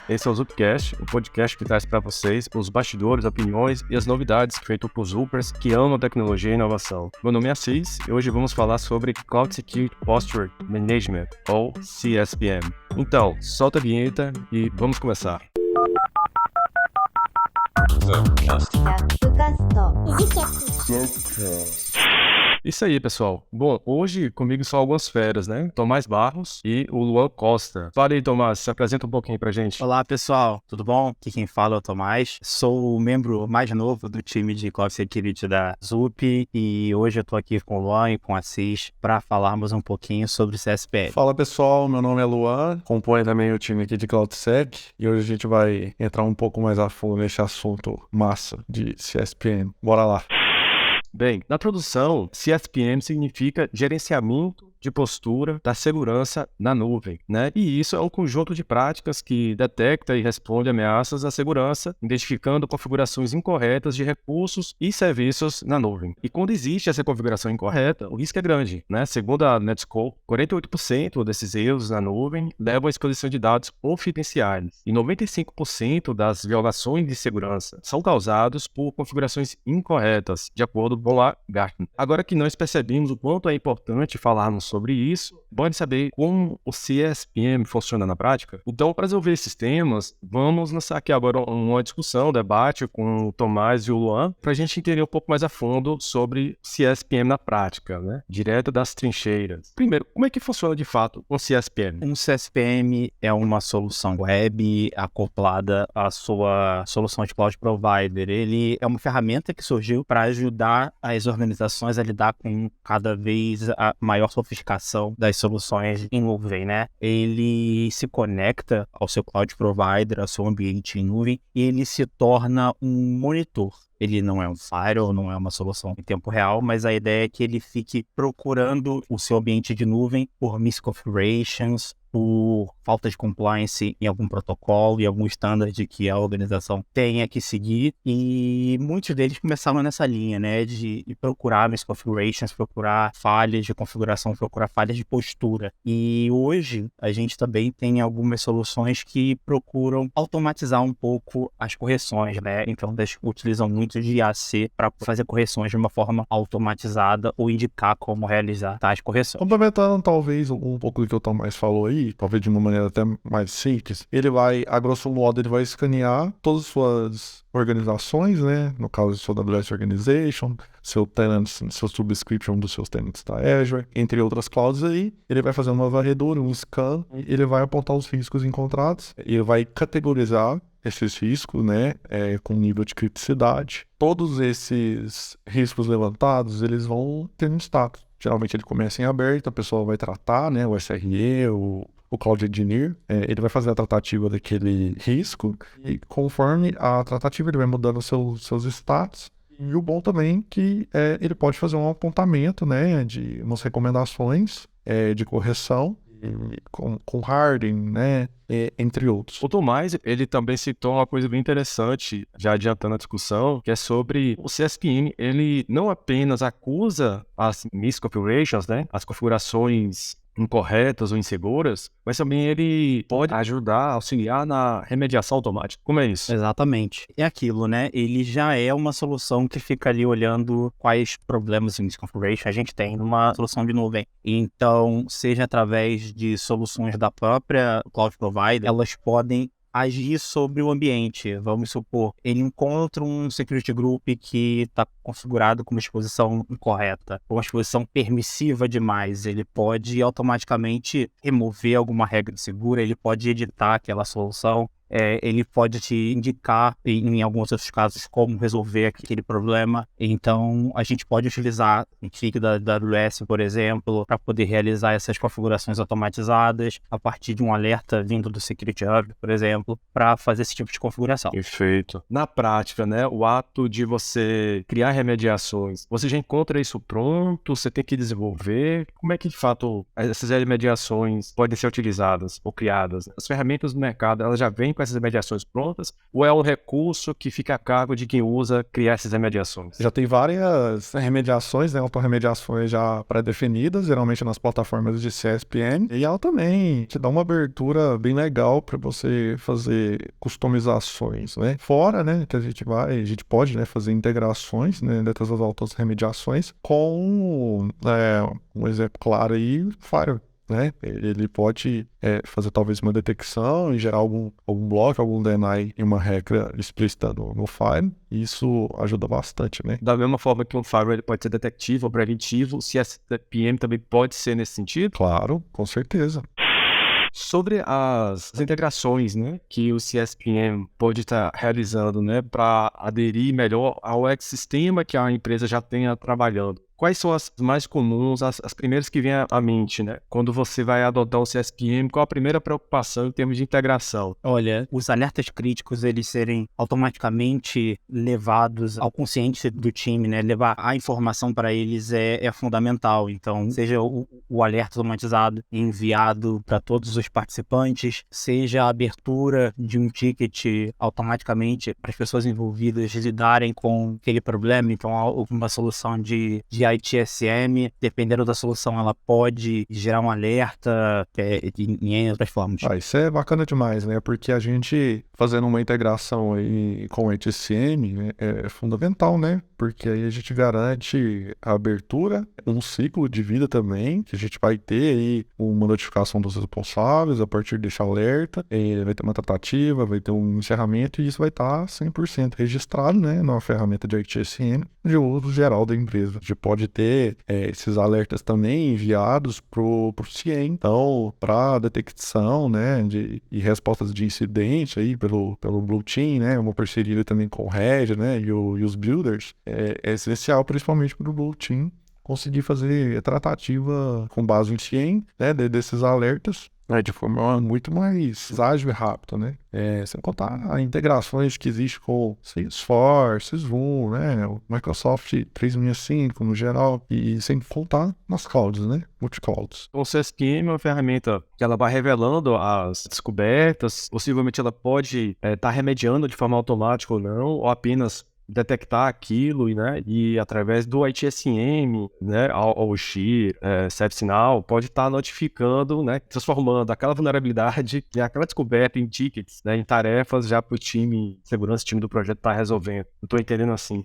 Esse é o Zupcast, o podcast que traz para vocês os bastidores, opiniões e as novidades feitas por Zupers que amam tecnologia e inovação. Meu nome é Assis e hoje vamos falar sobre Cloud Security Posture Management, ou CSPM. Então, solta a vinheta e vamos começar. Isso aí, pessoal. Bom, hoje comigo são algumas feras, né? Tomás Barros e o Luan Costa. Fala aí, Tomás, se apresenta um pouquinho pra gente. Olá, pessoal. Tudo bom? Aqui quem fala é o Tomás. Sou o membro mais novo do time de Cloud Security da Zup e hoje eu tô aqui com o Luan e com a Assis para falarmos um pouquinho sobre CSPM. Fala, pessoal. Meu nome é Luan, componho também o time aqui de CloudSec e hoje a gente vai entrar um pouco mais a fundo nesse assunto massa de CSPM. Bora lá. Bem, na tradução, CSPM significa gerenciamento de postura da segurança na nuvem, né? E isso é um conjunto de práticas que detecta e responde ameaças à segurança, identificando configurações incorretas de recursos e serviços na nuvem. E quando existe essa configuração incorreta, o risco é grande, né? Segundo a Netscope, 48% desses erros na nuvem levam à exposição de dados confidenciais e 95% das violações de segurança são causados por configurações incorretas, de acordo com a Gartner. Agora que nós percebemos o quanto é importante falarmos sobre isso, bom saber como o CSPM funciona na prática. Então, para resolver esses temas, vamos lançar aqui agora uma discussão, um debate com o Tomás e o Luan, para a gente entender um pouco mais a fundo sobre CSPM na prática, né? Direto das trincheiras. Primeiro, como é que funciona de fato um CSPM? Um CSPM é uma solução web acoplada à sua solução de cloud provider. Ele é uma ferramenta que surgiu para ajudar as organizações a lidar com cada vez a maior sofisticação das soluções em nuvem, né? Ele se conecta ao seu cloud provider, ao seu ambiente em nuvem, e ele se torna um monitor. Ele não é um firewall, não é uma solução em tempo real, mas a ideia é que ele fique procurando o seu ambiente de nuvem por misconfigurations, por falta de compliance em algum protocolo e algum standard que a organização tenha que seguir. E muitos deles começaram nessa linha, né, de procurar misconfigurations, procurar falhas de configuração, procurar falhas de postura. E hoje a gente também tem algumas soluções que procuram automatizar um pouco as correções, né? Então eles utilizam muito de IAC para fazer correções de uma forma automatizada ou indicar como realizar tais correções. Complementando talvez um pouco do que o Tomás falou aí, talvez de uma maneira até mais simples, ele vai, a grosso modo, ele vai escanear todas as suas organizações, né? No caso, seu AWS Organization, seu tenants, seu subscription dos seus tenants da Azure, entre outras clouds aí, ele vai fazer uma varredura, um scan, e ele vai apontar os riscos encontrados, e ele vai categorizar esses riscos, né, com nível de criticidade. Todos esses riscos levantados, eles vão ter um status. Geralmente ele começa em aberto, a pessoa vai tratar, né, o SRE, o Cloud Engineer, ele vai fazer a tratativa daquele risco e conforme a tratativa ele vai mudando seus status. E o bom também que ele pode fazer um apontamento, né, de umas recomendações de correção com hardening, né, entre outros. O Tomás, ele também citou uma coisa bem interessante, já adiantando a discussão, que é sobre o CSPM. Ele não apenas acusa as misconfigurations, né, as configurações incorretas ou inseguras, mas também ele pode ajudar, auxiliar na remediação automática. Como é isso? Exatamente. É aquilo, né? Ele já é uma solução que fica ali olhando quais problemas em misconfiguration a gente tem numa solução de nuvem. Então, seja através de soluções da própria cloud provider, elas podem agir sobre o ambiente. Vamos supor, ele encontra um security group que está configurado com uma exposição incorreta, com uma exposição permissiva demais. Ele pode automaticamente remover alguma regra segura, ele pode editar aquela solução, ele pode te indicar, em alguns outros casos, como resolver aquele problema. Então, a gente pode utilizar o config da AWS, por exemplo, para poder realizar essas configurações automatizadas a partir de um alerta vindo do Security Hub, por exemplo, para fazer esse tipo de configuração. Perfeito. Na prática, né, o ato de você criar remediações, você já encontra isso pronto? Você tem que desenvolver? Como é que, de fato, essas remediações podem ser utilizadas ou criadas? As ferramentas do mercado, elas já vêm com essas remediações prontas, ou é um recurso que fica a cargo de quem usa criar essas remediações? Já tem várias remediações, né, autorremediações já pré-definidas, geralmente nas plataformas de CSPM, e ela também te dá uma abertura bem legal para você fazer customizações, né? Fora, né, que a gente pode, né, fazer integrações, né, dessas autorremediações com um exemplo claro aí, Fire. Né? Ele pode fazer talvez uma detecção e gerar algum bloco, algum deny em uma regra explícita no file. E isso ajuda bastante, né? Da mesma forma que um firewall ele pode ser detectivo ou preventivo, o CSPM também pode ser nesse sentido? Claro, com certeza. Sobre as integrações, né, que o CSPM pode estar realizando, né, para aderir melhor ao ecossistema que a empresa já tenha trabalhando. Quais são as mais comuns, as primeiras que vêm à mente, né? Quando você vai adotar o CSPM, qual a primeira preocupação em termos de integração? Olha, os alertas críticos, eles serem automaticamente levados ao consciente do time, né? Levar a informação para eles é fundamental. Então, seja o alerta automatizado enviado para todos os participantes, seja a abertura de um ticket automaticamente para as pessoas envolvidas lidarem com aquele problema. Então, uma solução de ITSM, dependendo da solução, ela pode gerar um alerta em outras formas. Isso é bacana demais, né? Porque a gente fazendo uma integração aí com o ITSM, né, é fundamental, né? Porque aí a gente garante a abertura, um ciclo de vida também, que a gente vai ter aí uma notificação dos responsáveis a partir desse alerta, vai ter uma tratativa, vai ter um encerramento e isso vai estar 100% registrado, né, na ferramenta de ITSM de uso geral da empresa. A gente pode ter esses alertas também enviados pro CIEM, então, para detecção, né, e respostas de incidente aí pelo Blue Team, né, uma parceria também com o Red, né, e os builders, é essencial principalmente para o Blue Team conseguir fazer a tratativa com base em CIEM, né, desses alertas, né, de forma muito mais ágil e rápida, né? Sem contar as integrações que existem com Salesforce, Zoom, né? O Microsoft 365 no geral, e sem contar nas clouds, né? Multiclouds. O CSPM é uma ferramenta que ela vai revelando as descobertas, possivelmente ela pode estar remediando de forma automática ou não, ou apenas detectar aquilo, né, e através do ITSM, né, ao SHIR, ServiceNow, pode estar notificando, né, transformando aquela vulnerabilidade e aquela descoberta em tickets, né, em tarefas já para o time de segurança, o time do projeto estar resolvendo. Eu estou entendendo assim.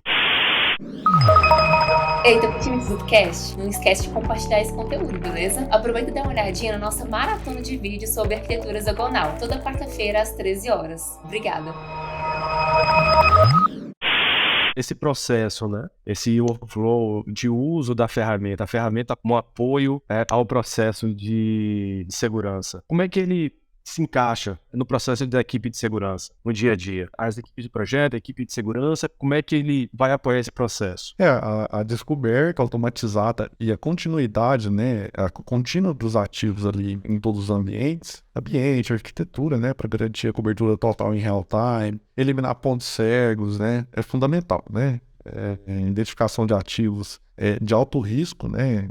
Ei, tá curtindo esse podcast? Não esquece de compartilhar esse conteúdo, beleza? Aproveita e dá uma olhadinha na nossa maratona de vídeos sobre arquitetura hexagonal, toda quarta-feira às 13 horas. Obrigada! Esse processo, né? Esse workflow de uso da ferramenta, a ferramenta como apoio ao processo de segurança. Como é que ele se encaixa no processo da equipe de segurança, no dia a dia? As equipes de projeto, a equipe de segurança, como é que ele vai apoiar esse processo? A descoberta automatizada e a continuidade, né, a contínua dos ativos ali em todos os ambiente, arquitetura, né, para garantir a cobertura total em real time, eliminar pontos cegos, né, é fundamental, né? Identificação de ativos de alto risco, né,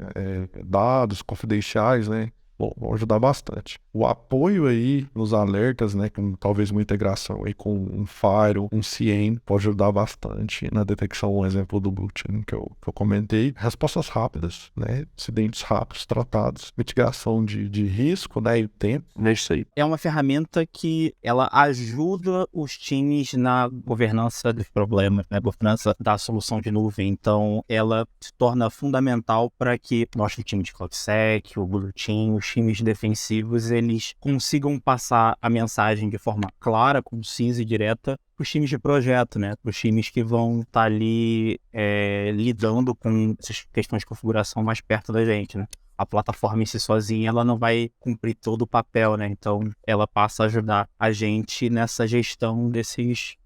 dados confidenciais, né, vão ajudar bastante. O apoio aí nos alertas, né, com talvez uma integração aí com um Firewall, um CIEM, pode ajudar bastante na detecção, um exemplo do Blue Team que eu comentei. Respostas rápidas, né, incidentes rápidos tratados, mitigação de risco, né, e tempo, é isso aí. É uma ferramenta que ela ajuda os times na governança dos problemas, né, governança da solução de nuvem. Então, ela se torna fundamental para que nosso time de CloudSec, o Blue Team, os times defensivos, eles consigam passar a mensagem de forma clara, concisa e direta para os times de projeto, né? Para os times que vão estar ali lidando com essas questões de configuração mais perto da gente, né? A plataforma em si sozinha, ela não vai cumprir todo o papel, né? Então, ela passa a ajudar a gente nessa gestão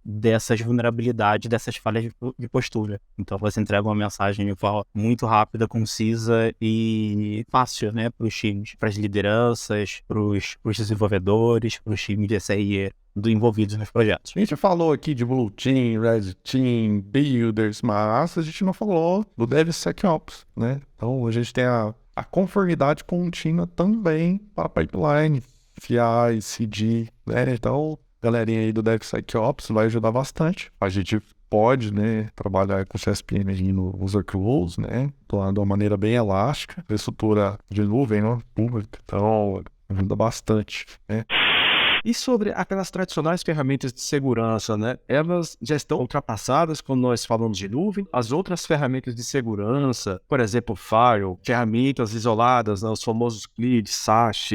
dessas vulnerabilidades, dessas falhas de postura. Então, você entrega uma mensagem de forma muito rápida, concisa e fácil, né? Para os times, para as lideranças, para os desenvolvedores, para os times de SRE envolvidos nos projetos. A gente falou aqui de Blue Team, Red Team, Builders, mas a gente não falou do DevSecOps, né? Então, a gente tem a conformidade contínua também para pipeline, CI, CD, né? Então, galerinha aí do DevSecOps vai ajudar bastante. A gente pode, né, trabalhar com CSPM aí no workloads, né, de uma maneira bem elástica, estrutura de nuvem, né, pública, então ajuda bastante, né. E sobre aquelas tradicionais ferramentas de segurança, né? Elas já estão ultrapassadas quando nós falamos de nuvem. As outras ferramentas de segurança, por exemplo, Firewall, ferramentas isoladas, né? Os famosos CLID, SASH,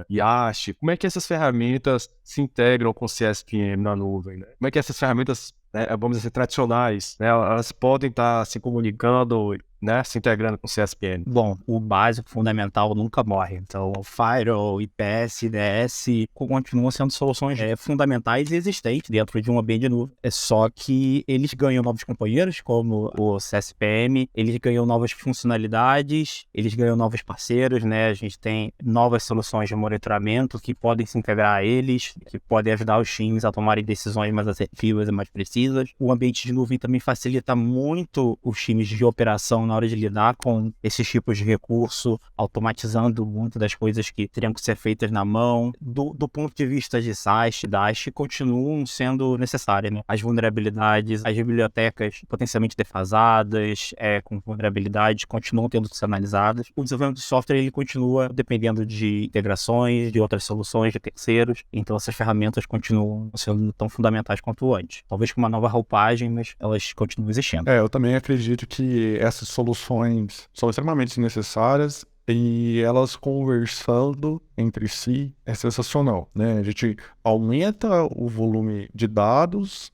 YASH. Como é que essas ferramentas se integram com o CSPM na nuvem, né? Como é que essas ferramentas, né, vamos dizer, tradicionais, né? Elas podem estar se comunicando, né, se integrando com o CSPM? Bom, o básico fundamental nunca morre. Então, o Firewall, IPS, IDS continuam sendo soluções fundamentais e existentes dentro de um ambiente de nuvem. É só que eles ganham novos companheiros, como o CSPM, eles ganham novas funcionalidades, eles ganham novos parceiros, né? A gente tem novas soluções de monitoramento que podem se integrar a eles, que podem ajudar os times a tomarem decisões mais assertivas e mais precisas. O ambiente de nuvem também facilita muito os times de operação na hora de lidar com esses tipos de recurso, automatizando muito das coisas que teriam que ser feitas na mão. Do ponto de vista de SAST, DASH, continuam sendo necessárias, né? As vulnerabilidades, as bibliotecas potencialmente defasadas, com vulnerabilidades, continuam tendo que ser analisadas. O desenvolvimento de software, ele continua dependendo de integrações, de outras soluções, de terceiros. Então, essas ferramentas continuam sendo tão fundamentais quanto antes. Talvez com uma nova roupagem, mas elas continuam existindo. Eu também acredito que essas soluções são extremamente necessárias e elas conversando entre si é sensacional, né? A gente aumenta o volume de dados,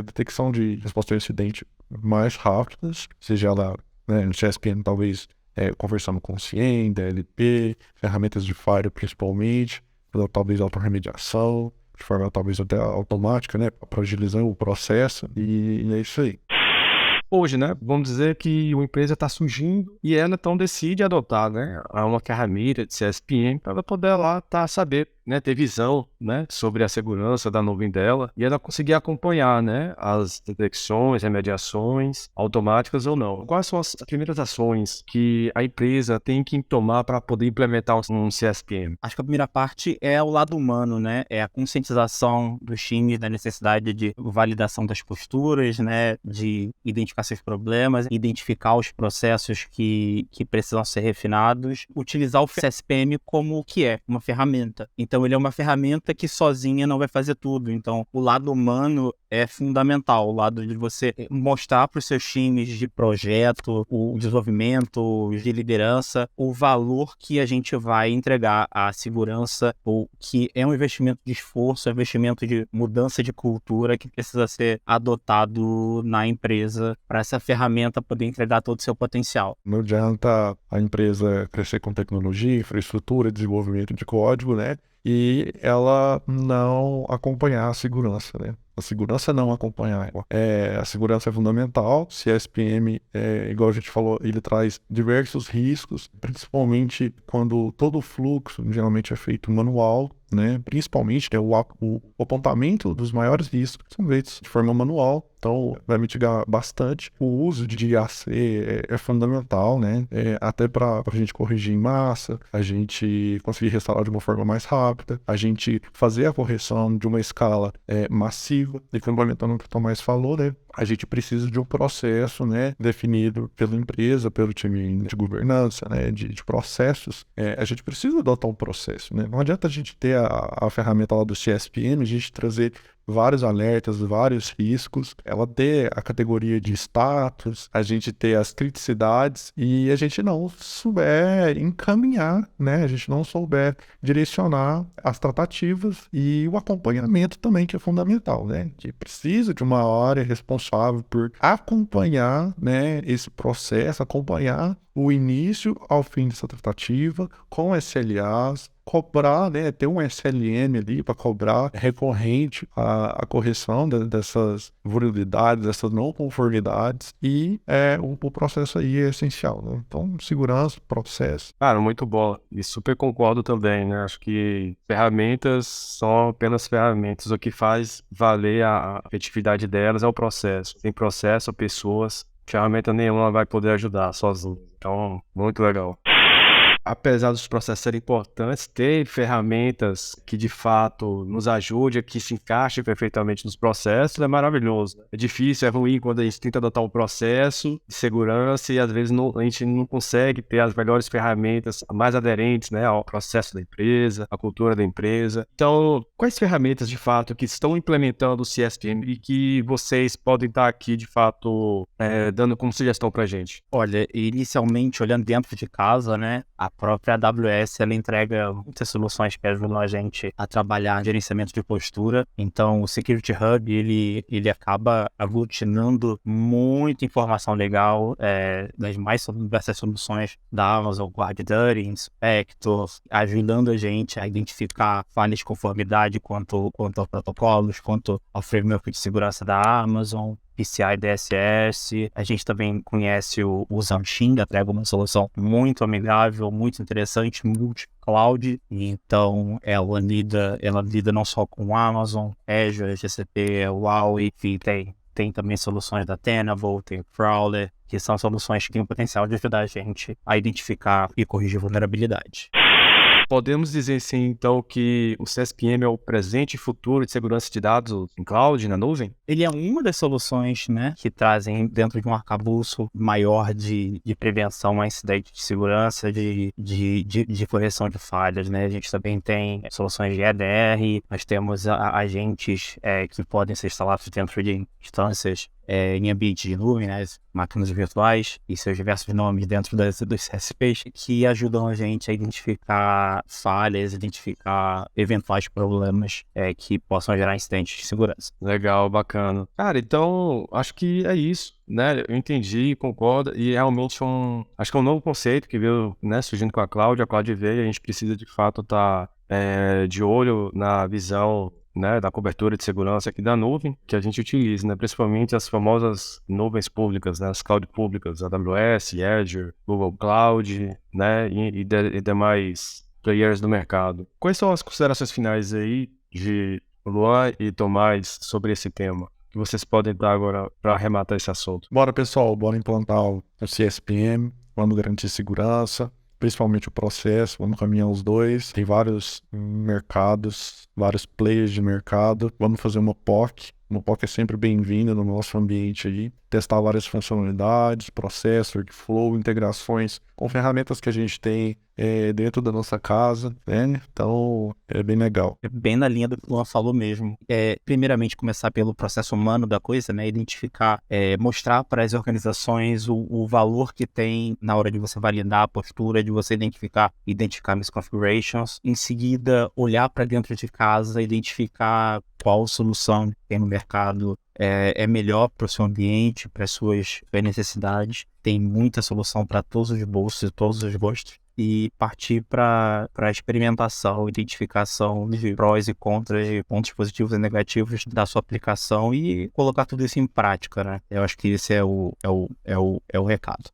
detecção de resposta a incidente mais rápidas, seja ela, né, no CSPM talvez conversando com o CIEM, DLP, ferramentas de Firewall principalmente, talvez autorremediação, de forma talvez até automática, né, para agilizar o processo, e é isso aí. Hoje, né, vamos dizer que uma empresa está surgindo e ela então decide adotar, né, uma ferramenta de CSPM para ela poder lá saber, né, ter visão, né, sobre a segurança da nuvem dela e ela conseguir acompanhar, né, as detecções, remediações automáticas ou não. Quais são as primeiras ações que a empresa tem que tomar para poder implementar um CSPM? Acho que a primeira parte é o lado humano, né? É a conscientização dos times da necessidade de validação das posturas, né? De identificar seus problemas, identificar os processos que precisam ser refinados, utilizar o CSPM como o que é, uma ferramenta. Então, ele é uma ferramenta que sozinha não vai fazer tudo. Então, o lado humano é fundamental, o lado de você mostrar para os seus times de projeto, o desenvolvimento, de liderança, o valor que a gente vai entregar à segurança, ou que é um investimento de esforço, é um investimento de mudança de cultura que precisa ser adotado na empresa para essa ferramenta poder entregar todo o seu potencial. Não adianta a empresa crescer com tecnologia, infraestrutura, desenvolvimento de código, né? E ela não acompanhar a segurança, né? A segurança não acompanhar ela. A segurança é fundamental. CSPM, igual a gente falou, ele traz diversos riscos, principalmente quando todo o fluxo geralmente é feito manual, né? Principalmente, né, o apontamento dos maiores riscos são feitos de forma manual, então vai mitigar bastante. O uso de IAC é fundamental, né? Até para a gente corrigir em massa, a gente conseguir restaurar de uma forma mais rápida, a gente fazer a correção de uma escala massiva. E complementando o que o Tomás falou, né? A gente precisa de um processo, né, definido pela empresa, pelo time de governança, né, de processos. A gente precisa adotar um processo, né? Não adianta a gente ter a ferramenta lá do CSPM, a gente trazer vários alertas, vários riscos, ela ter a categoria de status, a gente ter as criticidades e a gente não souber encaminhar, né? A gente não souber direcionar as tratativas e o acompanhamento também, que é fundamental, né? Que precisa de uma área responsável por acompanhar, né, esse processo, acompanhar o início ao fim dessa tratativa com SLAs, cobrar, né, ter um SLM ali para cobrar recorrente a correção dessas vulnerabilidades, dessas não conformidades e o processo aí é essencial, né? Então, segurança, processo. Cara, muito bom. E super concordo também, né? Acho que ferramentas são apenas ferramentas. O que faz valer a efetividade delas é o processo. Sem processo, pessoas, ferramenta nenhuma vai poder ajudar sozinho. Então, muito legal. apesar dos processos serem importantes, ter ferramentas que de fato nos ajudem, que se encaixem perfeitamente nos processos, é maravilhoso. É difícil, é ruim quando a gente tenta adotar um processo de segurança e às vezes a gente não consegue ter as melhores ferramentas mais aderentes, né, ao processo da empresa, à cultura da empresa. Então, quais ferramentas de fato que estão implementando o CSPM e que vocês podem estar aqui de fato dando como sugestão pra gente? Olha, inicialmente, olhando dentro de casa, né, a própria AWS, ela entrega muitas soluções que ajudam a gente a trabalhar gerenciamento de postura. Então, o Security Hub, ele acaba aglutinando muita informação legal das mais diversas soluções da Amazon, GuardDuty, Inspector, ajudando a gente a identificar falhas de conformidade quanto a protocolos, quanto ao framework de segurança da Amazon, PCI DSS. A gente também conhece o Zamxing, entrega uma solução muito amigável, muito interessante, multi-cloud. Então, ela lida não só com Amazon, Azure, GCP, Huawei, enfim, tem também soluções da Tenable, tem Prowler, que são soluções que têm o potencial de ajudar a gente a identificar e corrigir vulnerabilidades. Podemos dizer, sim, então, que o CSPM é o presente e futuro de segurança de dados em cloud, na nuvem? Ele é uma das soluções, né, que trazem dentro de um arcabouço maior de prevenção a incidentes de segurança, de correção de falhas, né? A gente também tem soluções de EDR, nós temos agentes que podem ser instalados dentro de instâncias em ambiente de nuvem, né, máquinas virtuais e seus diversos nomes dentro dos CSPs, que ajudam a gente a identificar falhas, identificar eventuais problemas que possam gerar incidentes de segurança. Legal, bacana. Cara, então, acho que é isso, né? Eu entendi, concordo, e realmente acho que é um novo conceito que veio, né, surgindo com a Cloud veio, a gente precisa de fato estar de olho na visão, né, da cobertura de segurança aqui da nuvem que a gente utiliza, né, principalmente as famosas nuvens públicas, né, as cloud públicas, AWS, Azure, Google Cloud, né, e demais players do mercado. Quais são as considerações finais aí de Luan e Tomás sobre esse tema que vocês podem dar agora para arrematar esse assunto? Bora, pessoal, bora implantar o CSPM, vamos garantir segurança, principalmente o processo, vamos caminhar os dois. Tem vários mercados, vários players de mercado. Vamos fazer uma POC. Uma POC é sempre bem-vinda no nosso ambiente aí. Testar várias funcionalidades, processo, workflow, integrações com ferramentas que a gente tem dentro da nossa casa, né? Então, é bem legal. É bem na linha do que o Luan falou mesmo. Primeiramente, começar pelo processo humano da coisa, né? Identificar, mostrar para as organizações o valor que tem na hora de você validar a postura, de você identificar misconfigurations. Em seguida, olhar para dentro de casa, identificar qual solução tem no mercado é melhor para o seu ambiente, para as suas necessidades. Tem muita solução para todos os bolsos e todos os gostos. E partir para a experimentação, identificação de prós e contras, de pontos positivos e negativos da sua aplicação e colocar tudo isso em prática, né? Eu acho que esse é o recado.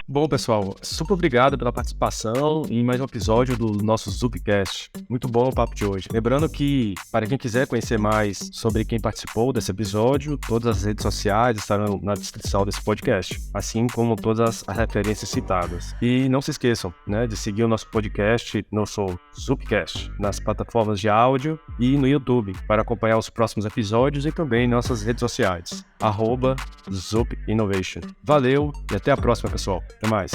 Bom, pessoal, super obrigado pela participação em mais um episódio do nosso Zupcast. Muito bom o papo de hoje. Lembrando que, para quem quiser conhecer mais sobre quem participou desse episódio, todas as redes sociais estarão na descrição desse podcast, assim como todas as referências citadas. E não se esqueçam, né, de seguir o nosso podcast, nosso Zupcast, nas plataformas de áudio e no YouTube, para acompanhar os próximos episódios e também em nossas redes sociais, @ZupInnovation. Valeu e até a próxima, pessoal. Até mais.